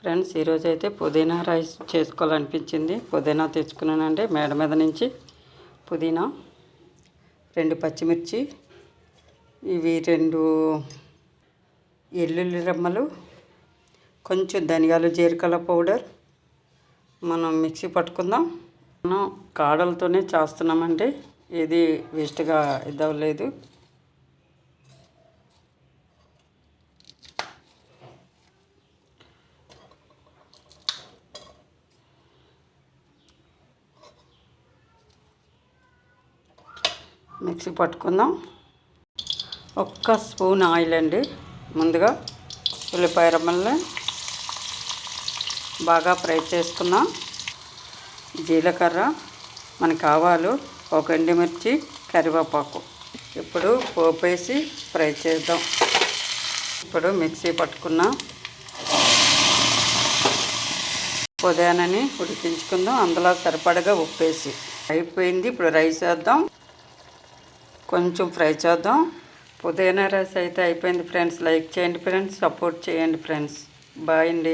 Friends, ఈరోజు అయితే పుదీనా రైస్ చేసుకోవాలనిపించింది. పుదీనా తెచ్చుకున్నానండి మేడ మీద నుంచి. పుదీనా, 2 పచ్చిమిర్చి, ఇవి 2 ఎల్లుల్లి రెమ్మలు, కొంచెం ధనియాలు జీలకర్ర పౌడర్ మనం మిక్సీ పట్టుకుందాం. మనం కాడలతోనే చేస్తున్నామండి, ఇది వేస్ట్గా ఇదవ్వలేదు. మిక్సీ పట్టుకుందాం. 1 స్పూన్ ఆయిల్ అండి. ముందుగా ఉల్లిపాయ రెమ్మల్ని బాగా ఫ్రై చేసుకుందాం. జీలకర్ర, మనకి ఆవాలు, 1 ఎండుమిర్చి, కరివేపాకు. ఇప్పుడు పోపు వేసి ఫ్రై చేద్దాం. ఇప్పుడు మిక్సీ పట్టుకున్న పుదీనాని ఉడికించుకుందాం. అందులో సరిపడగా ఉప్పు వేసి అయిపోయింది. ఇప్పుడు రైస్ వేద్దాం, కొంచెం ఫ్రై చేద్దాం. పుదీనా రైస్ అయితే అయిపోయింది ఫ్రెండ్స్. లైక్ చేయండి ఫ్రెండ్స్, సపోర్ట్ చేయండి ఫ్రెండ్స్. బాయ్ అండి.